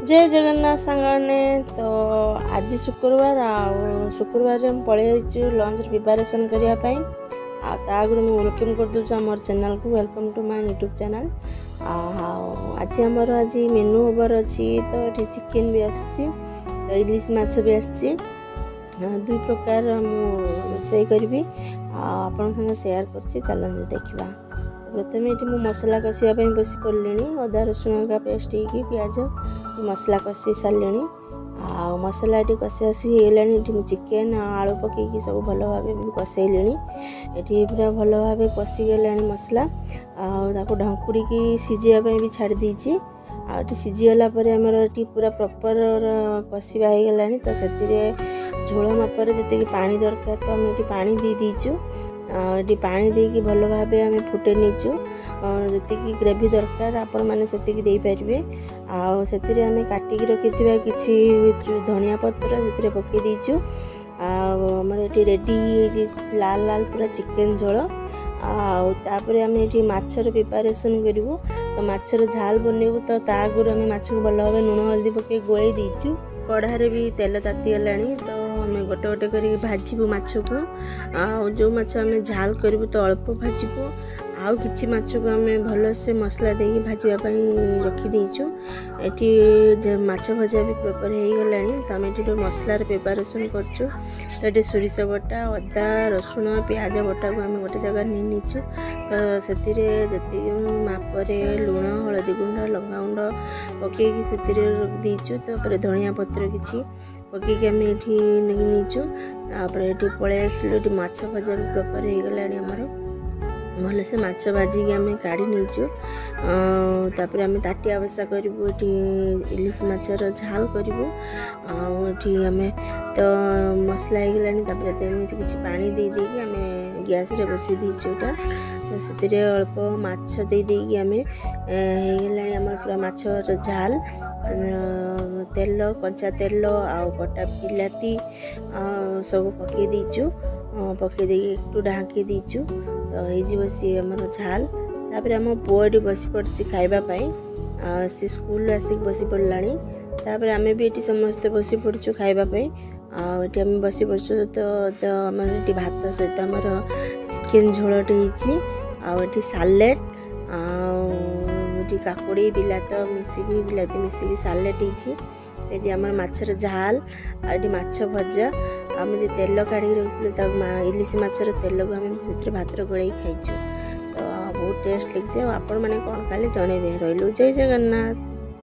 जय जगन्नाथ सांगने तो आज शुक्रवार शुक्रवार हम पलि लंच प्रिपरेशन करने आगु मुझे वेलकम कर दूसरा मोर चैनल को welcome to my YouTube channel. आज आमर आज मेनू हबार अच्छी तो ये चिकेन भी आसी इलिश माछ भी आसी दुई प्रकार रोसई करी आपण संग शेयर कर चलते देखा। प्रथम ये मसला कषापी बसी पड़े अदा रसुण का पेस्ट हो पिज मसला कषि सारे आ मसला ये कषि आसी चिकेन आलू पकईकि सब भल भाव कषैली ये पूरा भल भाव कषिगला मसला आपको ढंकुड़ी सीझापी भी छाड़ी देती आगे सीझीगला आमर पूरा प्रपर कषा हो गला तो से झोल मापर जी पानी दरकार तो आम ये पानी दे दीचु ये पानी देकी भल भाव आम फुटे नीचु जी ग्रेवी दरकार आपण मैंने से पारे आम काटिक रखि कि धनिया पत्र से पकई दीचु आमर ये रेडी लाल लाल पूरा चिकेन झोल आपर आम ये माछर प्रिपरेशन करूँ तो माछर झाल बनइबू तो आगुरी आम माछ को भल भाव लुण हल्दी पकई गोलई दीचु कढ़ारे भी तेल ताती गलानी तो आम गोटे गोटे कर भाजबू माछ को जो माछ आम झाल करूँ तो अल्प भाजबू आउ कि माछ को आम भल से मसला देकी भाजवाई रखीदेचु ये माछ भजा भी प्रपर हो गला तो आम ये मसलार प्रिपरेशन करचु तो ये सोरिष बटा अदा रसुण प्याज बटा को आम गोटे जगह नहीं तो से मापरे लुण हलदी गुंड लंका गुंड पकईकि से रखीदेचु तो धनिया पत्र किसी पकईकि आम ये नीचु ये पलि आसलु ये माछ भजा भी प्रपर हो गला आमर भल से माछ भाजिक आम काढ़ी नीचु तापर आम ताटिया बसा करूँ ये इलिश माछर झाल करूँ आम तो मसला हो गला किसी पानी दे देकी आम गैस रे बसई दीचु तो से अल्प माछ दे देकी आम होगला आम पूरा माछर झाल तेल कंचा तेल आउ कटा बिलाती सब पकई दीचु पकई देकी एक ढाँकी दीचु तो हो सी आम झाल तापर आम पुआ बसी पड़ी खावाई सी स्कूल आसिक बसी पड़ा तापर आम भी ये समस्ते बसी पड़चु खावाई ये आम बसी पड़चु तो आम ये भात सहित आमर चिकेन झोलटे होती सालेड काकुड़ी बिलात मिसिकी बिलाती मिसिकी सालेड होती आम माछर झाल आठ माछ भजा आम जो तेल काढ़ी रखी इलिश माछर तेल को आम भात गोल खाइचु तो बहुत टेस्ट लगे आपण मैंने कौन खाली जनइबे रही जय जगन्नाथ।